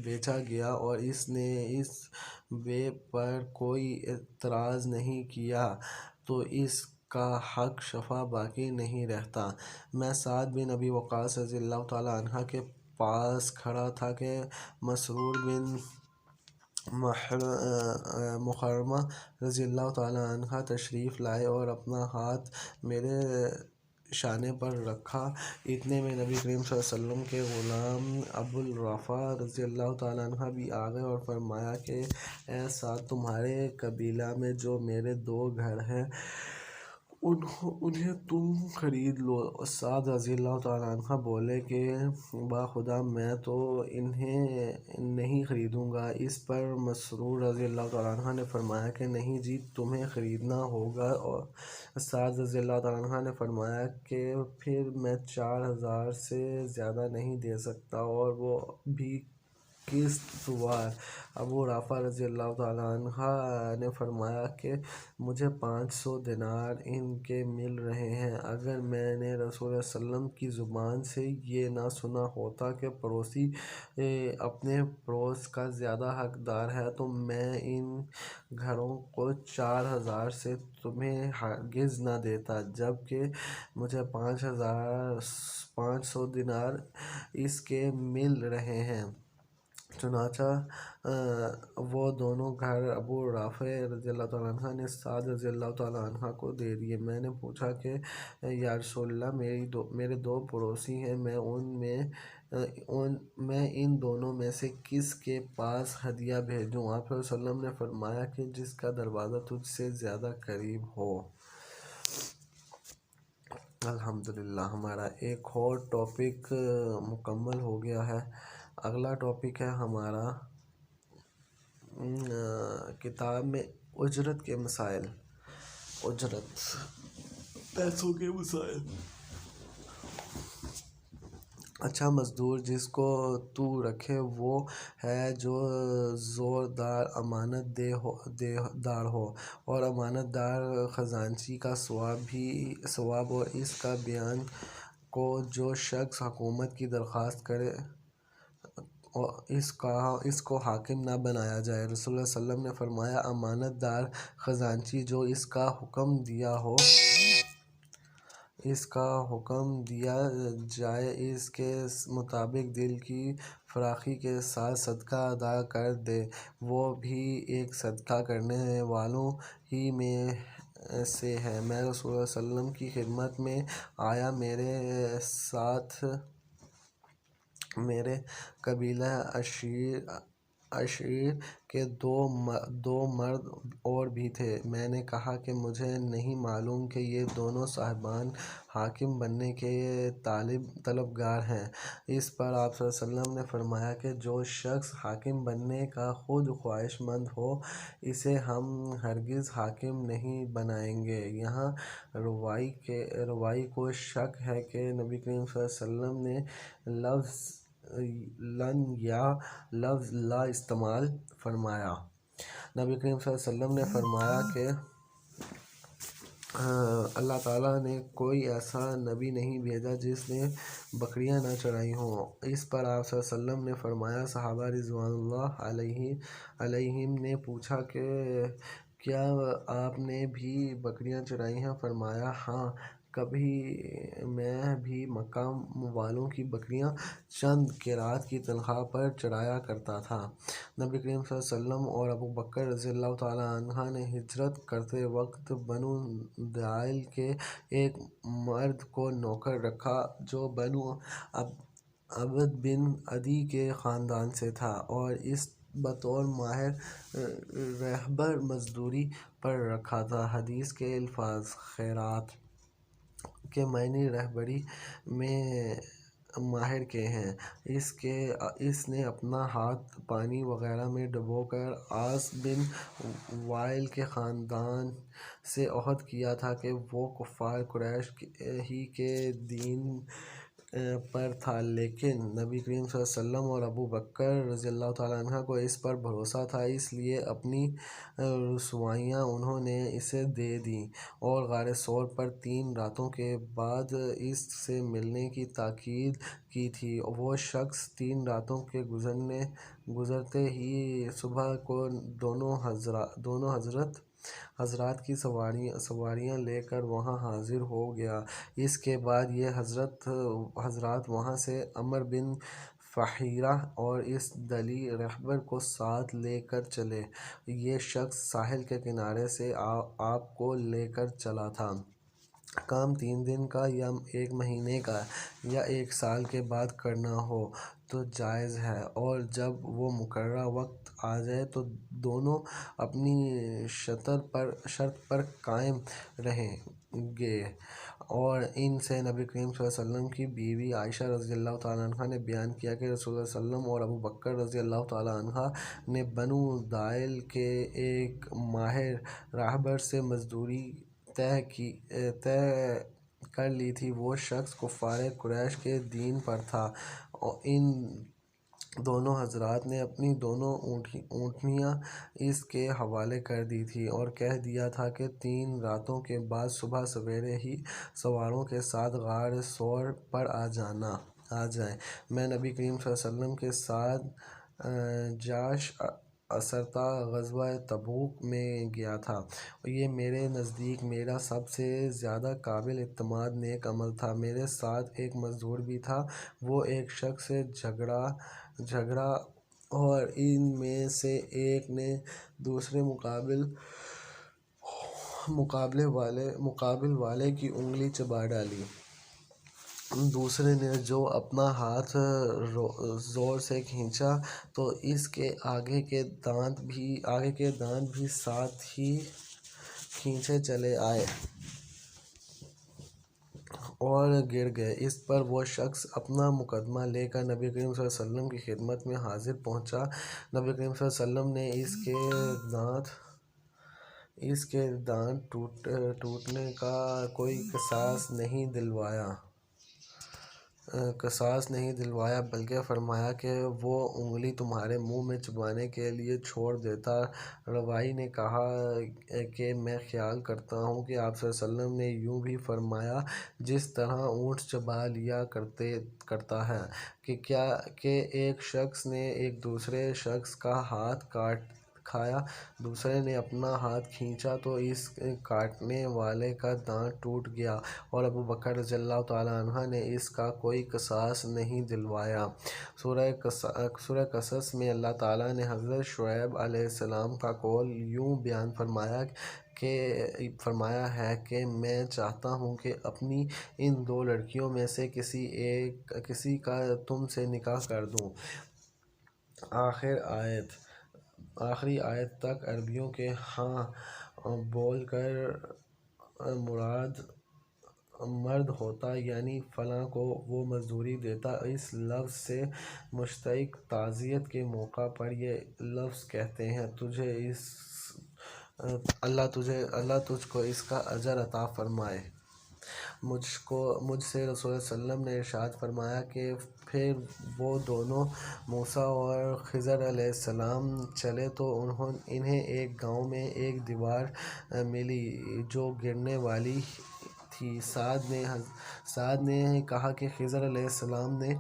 بیچا گیا اور اس نے اس بے پر کوئی اعتراض نہیں کیا تو اس کا حق شفا باقی نہیں رہتا۔ میں سعد بن ابی وقاص رضی اللہ تعالیٰ عنہ کے پاس کھڑا تھا کہ مسرور بن مخرمہ رضی اللہ تعالیٰ عنہ تشریف لائے اور اپنا ہاتھ میرے شانے پر رکھا۔ اتنے میں نبی کریم صلی اللہ علیہ وسلم کے غلام ابوالرافع رضی اللہ تعالیٰ عنہ بھی آ گئے اور فرمایا کہ اے سعد، تمہارے قبیلہ میں جو میرے 2 گھر ہیں انہیں تم خرید لو۔ سعد رضی اللہ تعالیٰ عنہ بولے کہ باخدا میں تو انہیں نہیں خریدوں گا۔ اس پر مسرور رضی اللہ تعالیٰ عنہ نے فرمایا کہ نہیں جی، تمہیں خریدنا ہوگا۔ اور سعد رضی اللہ تعالیٰ عنہ نے فرمایا کہ پھر میں 4000 سے زیادہ نہیں دے سکتا، اور وہ بھی قسط وار۔ ابوالرافع رضی اللہ تعالیٰ عنہ نے فرمایا کہ مجھے 500 دینار ان کے مل رہے ہیں۔ اگر میں نے رسول اللہ صلی اللہ علیہ وسلم کی زبان سے یہ نہ سنا ہوتا کہ پڑوسی اپنے پڑوس کا زیادہ حقدار ہے تو میں ان گھروں کو 4000 سے تمہیں ہرگز نہ دیتا، جبکہ مجھے 500 دینار اس کے مل رہے ہیں۔ چنانچہ وہ دونوں گھر ابوالرافع رضی اللہ تعالیٰ عنہ نے سعد رضی اللہ تعالیٰ عنہ کو دے دیے۔ میں نے پوچھا کہ یا رسول اللہ، میرے 2 پڑوسی ہیں، میں ان دونوں میں سے کس کے پاس ہدیہ بھیجوں؟ آپ صلی اللہ علیہ وسلم نے فرمایا کہ جس کا دروازہ تجھ سے زیادہ قریب ہو۔ الحمدللہ، ہمارا ایک اور ٹاپک مکمل ہو گیا ہے۔ اگلا ٹاپک ہے ہمارا کتاب میں اجرت کے مسائل، اجرت پیسوں کے مسائل۔ اچھا مزدور جس کو تو رکھے وہ ہے جو زوردار امانت دار ہو، اور امانت دار خزانچی کا ثواب اور اس کا بیان کو جو شخص حکومت کی درخواست کرے اس کو حاکم نہ بنایا جائے۔ رسول اللہ صلی اللہ علیہ وسلم نے فرمایا، امانت دار خزانچی جو اس کا حکم دیا جائے اس کے مطابق دل کی فراخی کے ساتھ صدقہ ادا کر دے، وہ بھی ایک صدقہ کرنے والوں ہی میں سے ہے۔ میں رسول اللہ صلی اللہ علیہ وسلم کی خدمت میں آیا، میرے ساتھ میرے قبیلہ عشیر کے دو مرد اور بھی تھے۔ میں نے کہا کہ مجھے نہیں معلوم کہ یہ دونوں صاحبان حاکم بننے کے طلبگار ہیں۔ اس پر آپ صلی اللہ علیہ وسلم نے فرمایا کہ جو شخص حاکم بننے کا خود خواہش مند ہو اسے ہم ہرگز حاکم نہیں بنائیں گے۔ یہاں راوی کو شک ہے کہ نبی کریم صلی اللہ علیہ وسلم نے لفظ لن یا لفظ لا استعمال فرمایا۔ نبی کریم صلی اللہ علیہ وسلم نے فرمایا کہ اللہ تعالیٰ نے کوئی ایسا نبی نہیں بھیجا جس نے بکریاں نہ چرائی ہوں۔ اس پر آپ صلی اللہ علیہ وسلم نے فرمایا، صحابہ رضوان اللہ علیہم نے پوچھا کہ کیا آپ نے بھی بکریاں چرائی ہیں؟ فرمایا، ہاں، کبھی میں بھی مکہ والوں کی بکریاں چند قیرات کی تنخواہ پر چرایا کرتا تھا۔ نبی کریم صلی اللہ علیہ وسلم اور ابوبکر رضی اللہ تعالیٰ عنہ نے ہجرت کرتے وقت بنو دائل کے ایک مرد کو نوکر رکھا جو بنو عبد بن عدی کے خاندان سے تھا، اور اس بطور ماہر رہبر مزدوری پر رکھا تھا۔ حدیث کے الفاظ خیرات کے معنی رہبری میں ماہر کے ہیں۔ اس نے اپنا ہاتھ پانی وغیرہ میں ڈبو کر عاص بن وائل کے خاندان سے عہد کیا تھا کہ وہ کفار قریش ہی کے دین پر تھا، لیکن نبی کریم صلی اللہ علیہ وسلم اور ابوبکر رضی اللہ تعالیٰ عنہ کو اس پر بھروسہ تھا، اس لیے اپنی رسوائیاں انہوں نے اسے دے دیں اور غار ثور پر 3 راتوں کے بعد اس سے ملنے کی تاکید کی تھی۔ وہ شخص 3 راتوں کے گزرتے ہی صبح کو دونوں حضرات کی سواریاں لے کر وہاں حاضر ہو گیا۔ اس کے بعد یہ حضرات وہاں سے عمرو بن فہیرہ اور اس دلی رہبر کو ساتھ لے کر چلے۔ یہ شخص ساحل کے کنارے سے آپ کو لے کر چلا تھا۔ کام 3 دن کا یا 1 مہینے کا یا 1 سال کے بعد کرنا ہو تو جائز ہے، اور جب وہ مقررہ وقت آ جائے تو دونوں اپنی شرط پر قائم رہیں گے۔ اور ان سے نبی کریم صلی اللہ علیہ وسلم کی بیوی عائشہ رضی اللہ تعالیٰ عنہا نے بیان کیا کہ رسول اللہ صلی اللہ علیہ وسلم اور ابوبکر رضی اللہ تعالیٰ عنہ نے بنو دائل کے ایک ماہر راہبر سے مزدوری طے کر لی تھی۔ وہ شخص کفار قریش کے دین پر تھا۔ ان دونوں حضرات نے اپنی دونوں اونٹنیاں اس کے حوالے کر دی تھیں اور کہہ دیا تھا کہ 3 راتوں کے بعد صبح سویرے ہی سواروں کے ساتھ غار ثور پر آ جائیں۔ میں نبی کریم صلی اللہ علیہ وسلم کے ساتھ جاش اسرتا غزوہ تبوک میں گیا تھا۔ یہ میرے نزدیک میرا سب سے زیادہ قابل اعتماد نیک عمل تھا۔ میرے ساتھ ایک مزدور بھی تھا، وہ ایک شخص سے جھگڑا اور ان میں سے ایک نے دوسرے مقابل والے کی انگلی چبا ڈالی۔ دوسرے نے جو اپنا ہاتھ زور سے کھینچا تو اس کے آگے کے دانت بھی ساتھ ہی کھنچے چلے آئے۔ اور گر گئے۔ اس پر وہ شخص اپنا مقدمہ لے کر نبی کریم صلی اللہ علیہ وسلم کی خدمت میں حاضر پہنچا۔ نبی کریم صلی اللہ علیہ وسلم نے اس کے دانت ٹوٹنے کا کوئی قصاص نہیں دلوایا بلکہ فرمایا کہ وہ انگلی تمہارے منہ میں چبانے کے لیے چھوڑ دیتا۔ راوی نے کہا کہ میں خیال کرتا ہوں کہ آپ صلی اللہ علیہ وسلم نے یوں بھی فرمایا جس طرح اونٹ چبا لیا کرتا ہے کہ ایک شخص نے ایک دوسرے شخص کا ہاتھ کھایا، دوسرے نے اپنا ہاتھ کھینچا تو اس کاٹنے والے کا دانت ٹوٹ گیا اور ابو بکر رضی اللہ تعالیٰ عنہ نے اس کا کوئی قصاص نہیں دلوایا۔ سورہ قصص میں اللہ تعالیٰ نے حضرت شعیب علیہ السلام کا قول یوں بیان فرمایا ہے کہ میں چاہتا ہوں کہ اپنی ان دو لڑکیوں میں سے کسی کا تم سے نکاح کر دوں۔ آخری آیت تک عربیوں کے ہاں بول کر مراد مرد ہوتا، یعنی فلاں کو وہ مزدوری دیتا۔ اس لفظ سے مشتق تعزیت کے موقع پر یہ لفظ کہتے ہیں اللہ تجھ کو اس کا اجر عطا فرمائے۔ مجھ سے رسول اللہ صلی اللہ علیہ وسلم نے ارشاد فرمایا کہ پھر وہ دونوں موسیٰ اور خضر علیہ السلام چلے تو انہیں ایک گاؤں میں ایک دیوار ملی جو گرنے والی تھی۔ سعد نے کہا کہ خضر علیہ السلام نے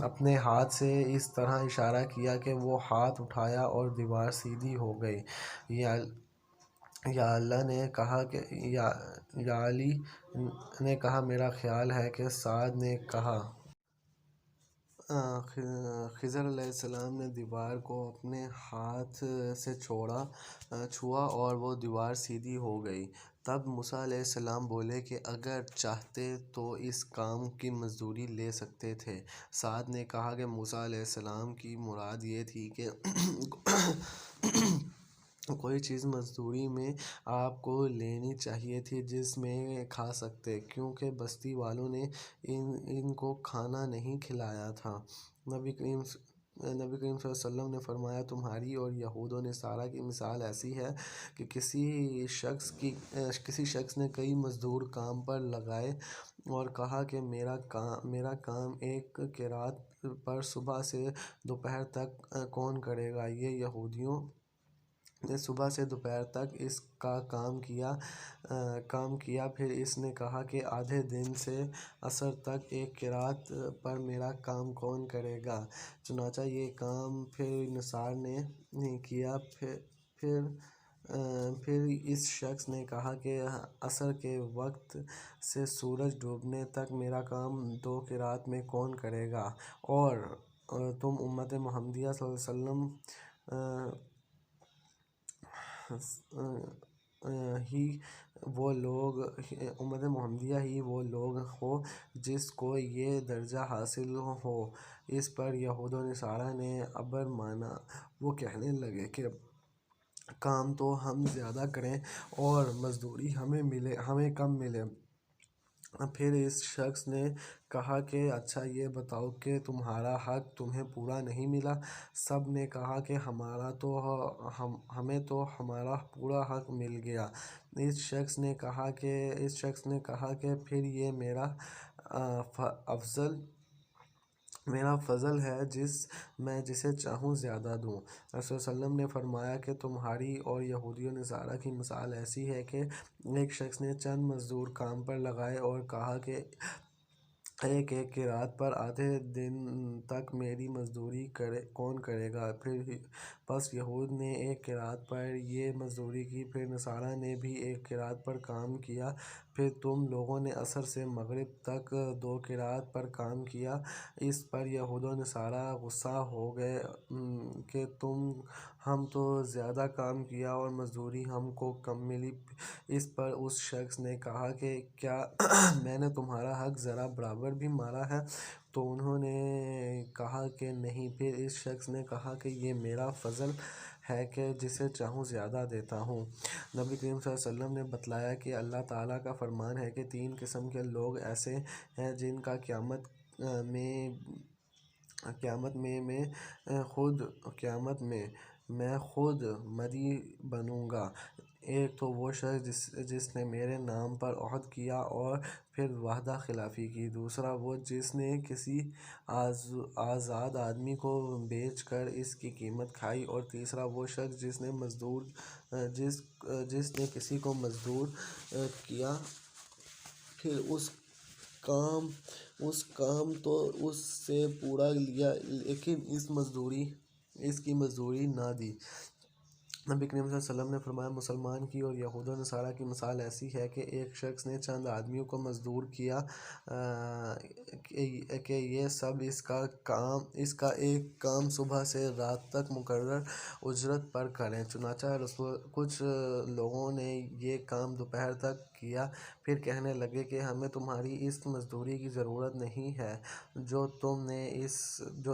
اپنے ہاتھ سے اس طرح اشارہ کیا کہ وہ ہاتھ اٹھایا اور دیوار سیدھی ہو گئی۔ یا علی نے کہا میرا خیال ہے کہ سعد نے کہا خضر علیہ السلام نے دیوار کو اپنے ہاتھ سے چھوا اور وہ دیوار سیدھی ہو گئی۔ تب موسیٰ علیہ السلام بولے کہ اگر چاہتے تو اس کام کی مزدوری لے سکتے تھے۔ سعد نے کہا کہ موسیٰ علیہ السلام کی مراد یہ تھی کہ کوئی چیز مزدوری میں آپ کو لینی چاہیے تھی جس میں کھا سکتے، کیونکہ بستی والوں نے ان کو کھانا نہیں کھلایا تھا۔ نبی کریم صلی اللہ علیہ وسلم نے فرمایا تمہاری اور یہود و نصارہ کی مثال ایسی ہے کہ کسی شخص نے کئی مزدور کام پر لگائے اور کہا کہ میرا کام ایک قرات پر صبح سے دوپہر تک کون کرے گا۔ یہ یہودیوں نے صبح سے دوپہر تک اس کا کام کیا، پھر اس نے کہا کہ آدھے دن سے عصر تک ایک قرات پر میرا کام کون کرے گا۔ چنانچہ یہ کام پھر نصار نے کیا۔ پھر اس شخص نے کہا کہ عصر کے وقت سے سورج ڈوبنے تک میرا کام 2 قرات میں کون کرے گا، اور تم امت محمدیہ صلی اللہ علیہ وسلم ہی وہ لوگ ہو جس کو یہ درجہ حاصل ہو۔ اس پر یہود و نصارہ نے ابر مانا۔ وہ کہنے لگے کہ کام تو ہم زیادہ کریں اور مزدوری ہمیں کم ملے۔ پھر اس شخص نے کہا کہ اچھا یہ بتاؤ کہ تمہارا حق تمہیں پورا نہیں ملا؟ سب نے کہا کہ ہمیں تو ہمارا پورا حق مل گیا۔ اس شخص نے کہا کہ پھر یہ میرا فضل ہے میں جسے چاہوں زیادہ دوں۔ رسول صلی اللہ علیہ وسلم نے فرمایا کہ تمہاری اور یہودی و نصارہ کی مثال ایسی ہے کہ ایک شخص نے چند مزدور کام پر لگائے اور کہا کہ ایک قرات پر آدھے دن تک میری مزدوری کون کرے گا۔ پس یہود نے ایک قرات پر یہ مزدوری کی، پھر نصارہ نے بھی ایک قرات پر کام کیا، پھر تم لوگوں نے عصر سے مغرب تک 2 قرات پر کام کیا۔ اس پر یہود و نصارہ غصہ ہو گئے کہ ہم تو زیادہ کام کیا اور مزدوری ہم کو کم ملی۔ اس پر اس شخص نے کہا کہ کیا میں نے تمہارا حق ذرا برابر بھی مارا ہے؟ تو انہوں نے کہا کہ نہیں۔ پھر اس شخص نے کہا کہ یہ میرا فضل ہے کہ جسے چاہوں زیادہ دیتا ہوں۔ نبی کریم صلی اللہ علیہ وسلم نے بتلایا کہ اللہ تعالیٰ کا فرمان ہے کہ 3 قسم کے لوگ ایسے ہیں جن کا قیامت میں خود مدعی بنوں گا۔ ایک تو وہ شخص جس نے میرے نام پر عہد کیا اور پھر وعدہ خلافی کی، دوسرا وہ جس نے کسی آزاد آدمی کو بیچ کر اس کی قیمت کھائی، اور تیسرا وہ شخص جس نے کسی کو مزدور کیا، پھر اس کام تو اس سے پورا لیا لیکن اس کی مزدوری نہ دی۔ نبی کریم صلی اللہ علیہ وسلم نے فرمایا، مسلمان کی اور یہود و نصارہ کی مثال ایسی ہے کہ ایک شخص نے چند آدمیوں کو مزدور کیا کہ یہ سب اس کا ایک کام صبح سے رات تک مقرر اجرت پر کریں۔ چنانچہ کچھ لوگوں نے یہ کام دوپہر تک کیا، پھر کہنے لگے کہ ہمیں تمہاری اس مزدوری کی ضرورت نہیں ہے جو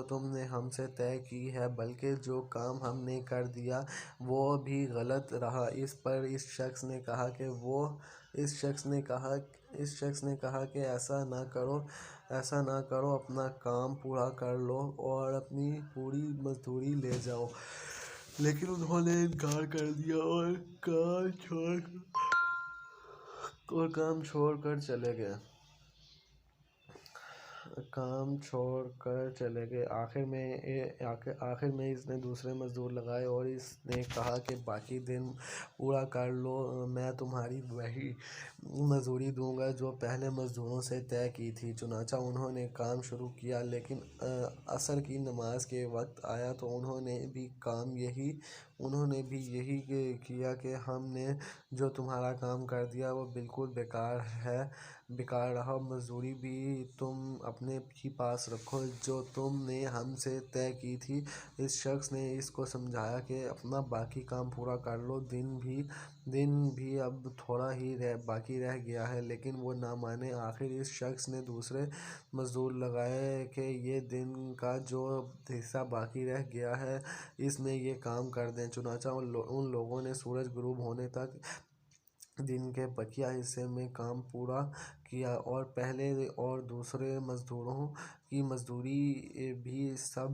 تم نے ہم سے طے کی ہے، بلکہ جو کام ہم نے کر دیا وہ بھی غلط رہا۔ اس پر اس شخص نے کہا کہ ایسا نہ کرو، اپنا کام پورا کر لو اور اپنی پوری مزدوری لے جاؤ۔ لیکن انہوں نے انکار کر دیا اور کام چھوڑ کر چلے گئے۔ آخر میں اس نے دوسرے مزدور لگائے اور اس نے کہا کہ باقی دن پورا کر لو، میں تمہیں وہی مزدوری دوں گا جو پہلے مزدوروں سے طے کی تھی۔ چنانچہ انہوں نے کام شروع کیا، لیکن عصر کی نماز کا وقت آیا تو انہوں نے بھی یہی کیا کہ ہم نے جو تمہارا کام کر دیا وہ بالکل بیکار رہا، مزدوری بھی تم اپنے ہی پاس رکھو جو تم نے ہم سے طے کی تھی۔ اس شخص نے اس کو سمجھایا کہ اپنا باقی کام پورا کر لو، دن بھی اب تھوڑا ہی باقی رہ گیا ہے، لیکن وہ نہ مانے۔ آخر اس شخص نے دوسرے مزدور لگائے کہ یہ دن کا جو حصہ باقی رہ گیا ہے اس میں یہ کام کر دیں۔ چنانچہ ان لوگوں نے سورج غروب ہونے تک دن کے بقیہ حصے میں کام پورا کیا، اور پہلے اور دوسرے مزدوروں کی مزدوری بھی سب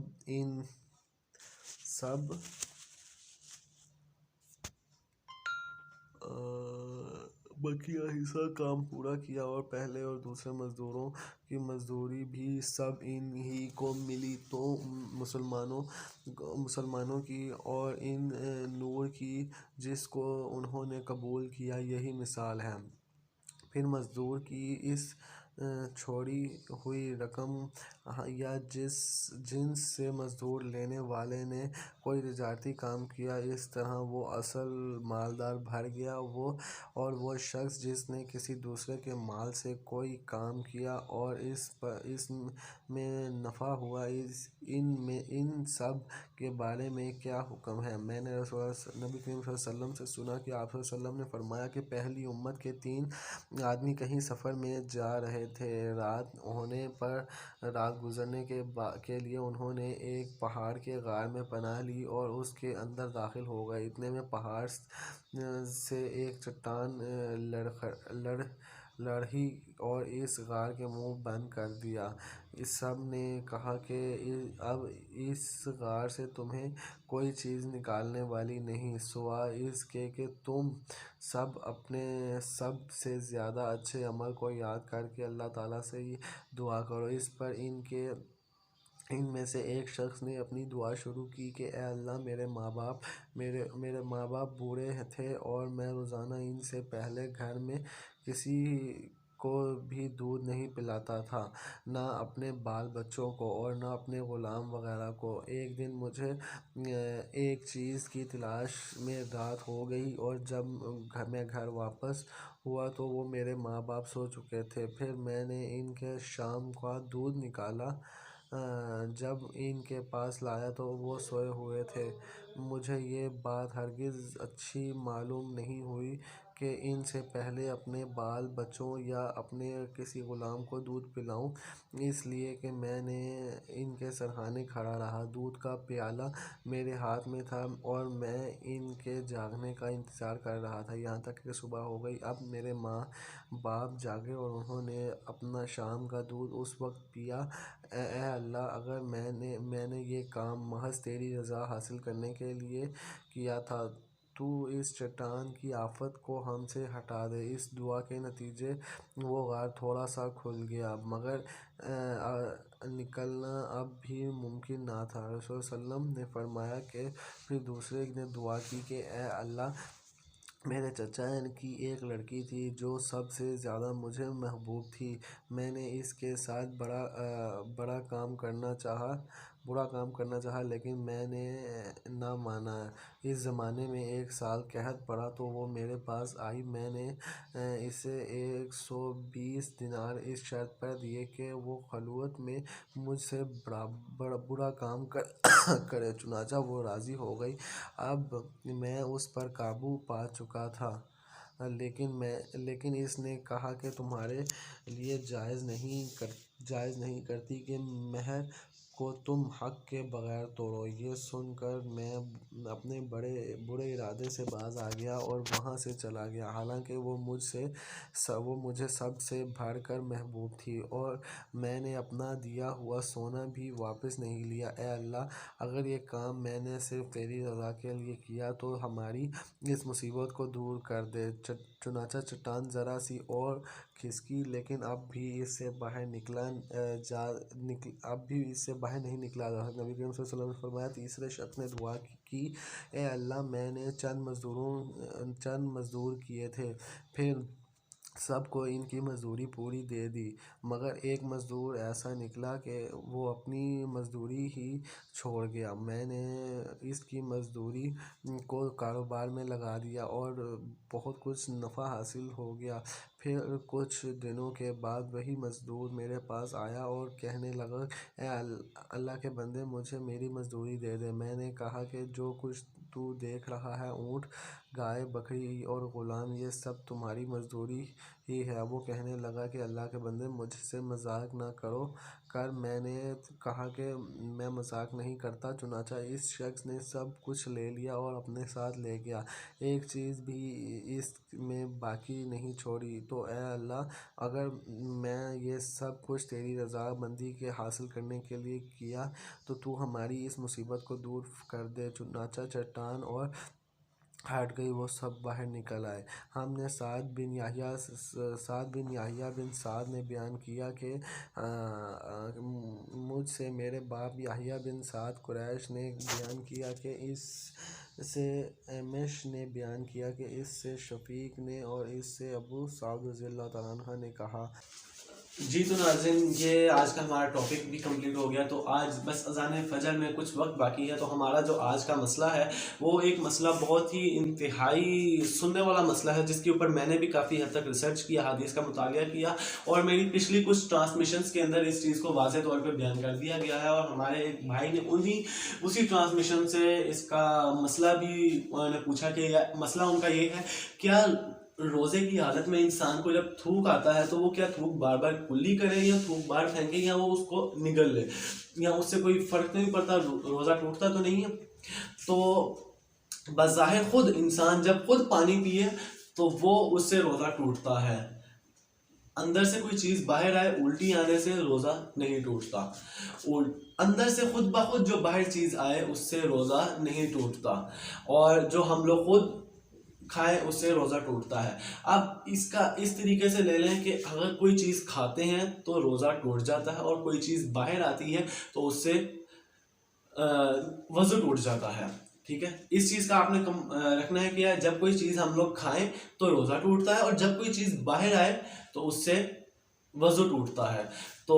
ان ہی کو ملی۔ تو مسلمانوں کی اور ان نور کی جس کو انہوں نے قبول کیا، یہی مثال ہے۔ پھر مزدور کی اس چھوڑی ہوئی رقم یا جن سے مزدوری لینے والے نے کوئی تجارتی کام کیا، اس طرح وہ اصل مالدار بھر گیا، اور وہ شخص جس نے کسی دوسرے کے مال سے کوئی کام کیا اور اس میں نفع ہوا۔ ان سب کے بارے میں کیا حکم ہے؟ میں نے نبی کریم صلی اللہ علیہ وسلم سے سنا کہ آپ صلی اللہ علیہ وسلم نے فرمایا کہ پہلی امت کے 3 آدمی کہیں سفر میں جا رہے تھے۔ رات ہونے پر رات گزرنے کے لیے انہوں نے ایک پہاڑ کے غار میں پناہ لی اور اس کے اندر داخل ہو گئے۔ اتنے میں پہاڑ سے ایک چٹان لڑھی اور اس غار کا منہ بند کر دیا۔ سب نے کہا کہ اب اس غار سے تمہیں کوئی چیز نکلنے والی نہیں سوائے اس کے کہ تم سب اپنے سب سے زیادہ اچھے عمل کو یاد کر کے اللہ تعالیٰ سے دعا کرو۔ اس پر ان میں سے ایک شخص نے اپنی دعا شروع کی کہ اے اللہ، میرے ماں باپ بوڑھے تھے اور میں روزانہ ان سے پہلے گھر میں کسی کو بھی دودھ نہیں پلاتا تھا، نہ اپنے بال بچوں کو اور نہ اپنے غلام وغیرہ کو۔ ایک دن مجھے ایک چیز کی تلاش میں رات ہو گئی اور جب میں گھر واپس ہوا تو میرے ماں باپ سو چکے تھے۔ پھر میں نے ان کے شام کا دودھ نکالا، جب ان کے پاس لایا تو وہ سوئے ہوئے تھے۔ مجھے یہ بات ہرگز اچھی معلوم نہیں ہوئی کہ ان سے پہلے اپنے بال بچوں یا اپنے کسی غلام کو دودھ پلاؤں، اس لیے کہ میں نے ان کے سرہانے کھڑا رہا۔ دودھ کا پیالہ میرے ہاتھ میں تھا اور میں ان کے جاگنے کا انتظار کر رہا تھا، یہاں تک کہ صبح ہو گئی۔ اب میرے ماں باپ جاگے اور انہوں نے اپنا شام کا دودھ اس وقت پیا۔ اے اللہ، اگر میں نے یہ کام محض تیری رضا حاصل کرنے کے لیے کیا تھا تو اس چٹان کی آفت کو ہم سے ہٹا دے۔ اس دعا کے نتیجے وہ غار تھوڑا سا کھل گیا، مگر نکلنا اب بھی ممکن نہ تھا۔ رسول صلی اللہ علیہ وسلم نے فرمایا کہ پھر دوسرے نے دعا کی کہ اے اللہ، میرے چچا کی ایک لڑکی تھی جو سب سے زیادہ مجھے محبوب تھی۔ میں نے اس کے ساتھ برا کام کرنا چاہا لیکن میں نے نہ مانا۔ اس زمانے میں 1 سال قحط پڑا تو وہ میرے پاس آئی۔ میں نے اسے 120 دینار اس شرط پر دیے کہ وہ خلوت میں مجھ سے برا کام کرے، چنانچہ وہ راضی ہو گئی۔ اب میں اس پر قابو پا چکا تھا، لیکن اس نے کہا کہ تمہارے لیے جائز نہیں کرتی کہ مہر کو تم حق کے بغیر توڑو۔ یہ سن کر میں اپنے برے ارادے سے باز آ گیا اور وہاں سے چلا گیا، حالانکہ وہ مجھے سب سے بڑھ کر محبوب تھی، اور میں نے اپنا دیا ہوا سونا بھی واپس نہیں لیا۔ اے اللہ، اگر یہ کام میں نے صرف تیری رضا کے لیے کیا تو ہماری اس مصیبت کو دور کر دے۔ چنانچہ چٹان ذرا سی اور کھسکی، لیکن اب بھی اس سے باہر نہیں نکلا جا سکتا۔ نبی کریم صلی اللہ علیہ وسلم نے فرمایا، تیسرے شخص نے دعا کی، اے اللہ، میں نے چند مزدور کیے تھے، پھر سب کو ان کی مزدوری پوری دے دی، مگر ایک مزدور ایسا نکلا کہ وہ اپنی مزدوری ہی چھوڑ گیا۔ میں نے اس کی مزدوری کو کاروبار میں لگا دیا اور بہت کچھ نفع حاصل ہو گیا۔ پھر کچھ دنوں کے بعد وہی مزدور میرے پاس آیا اور کہنے لگا، اے اللہ کے بندے، مجھے میری مزدوری دے دے۔ میں نے کہا کہ جو کچھ تو دیکھ رہا ہے، اونٹ، گائے، بکری اور غلام، یہ سب تمہاری مزدوری ہی ہے۔ وہ کہنے لگا کہ اللہ کے بندے، مجھ سے مذاق نہ کر۔ میں نے کہا کہ میں مذاق نہیں کرتا۔ چنانچہ اس شخص نے سب کچھ لے لیا اور اپنے ساتھ لے گیا، ایک چیز بھی اس میں باقی نہیں چھوڑی۔ تو اے اللہ، اگر میں یہ سب کچھ تیری رضا مندی کے حاصل کرنے کے لیے کیا تو ہماری اس مصیبت کو دور کر دے۔ چنانچہ چٹان اور ہٹ گئی، وہ سب باہر نکل آئے۔ ہم نے سعد بن یحییٰ بن سعد نے بیان کیا کہ مجھ سے میرے باپ یحییٰ بن سعد قریش نے بیان کیا کہ اس سے اعمش نے بیان کیا کہ اس سے شقیق نے اور اس سے ابو سعود رضی اللہ تعالیٰ عنہ نے کہا۔ جی تو ناظرین، یہ آج کا ہمارا ٹاپک بھی کمپلیٹ ہو گیا۔ تو آج بس اذان فجر میں کچھ وقت باقی ہے، تو ہمارا جو آج کا مسئلہ ہے وہ ایک مسئلہ بہت ہی انتہائی سننے والا مسئلہ ہے، جس کے اوپر میں نے بھی کافی حد تک ریسرچ کیا، حدیث کا مطالعہ کیا، اور میری پچھلی کچھ ٹرانسمیشنز کے اندر اس چیز کو واضح طور پہ بیان کر دیا گیا ہے، اور ہمارے ایک بھائی نے اسی ٹرانسمیشن سے اس کا مسئلہ بھی انہوں نے پوچھا کہ مسئلہ ان کا یہ ہے، کیا روزے کی حالت میں انسان کو جب تھوک آتا ہے تو وہ کیا تھوک بار بار کلی کرے یا تھوک بار پھینکے یا وہ اس کو نگل لے، یا اس سے کوئی فرق نہیں پڑتا، روزہ ٹوٹتا تو نہیں ہے؟ تو بظاہر خود انسان جب خود پانی پیے تو وہ اس سے روزہ ٹوٹتا ہے، اندر سے کوئی چیز باہر آئے، الٹی آنے سے روزہ نہیں ٹوٹتا، اندر سے خود بخود جو باہر چیز آئے اس سے روزہ نہیں ٹوٹتا، اور جو ہم لوگ خود کھائیں اس سے روزہ ٹوٹتا ہے۔ اب اس طریقے سے لے لیں کہ اگر کوئی چیز کھاتے ہیں تو روزہ ٹوٹ جاتا ہے، اور کوئی چیز باہر آتی ہے تو اس سے وضو ٹوٹ جاتا ہے، ٹھیک ہے؟ اس چیز کا آپ نے رکھنا ہے کہ جب کوئی چیز ہم لوگ کھائیں تو روزہ ٹوٹتا ہے، اور جب کوئی چیز باہر آئے تو اس سے وضو ٹوٹتا ہے۔ تو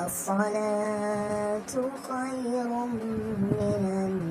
الصلاة خير من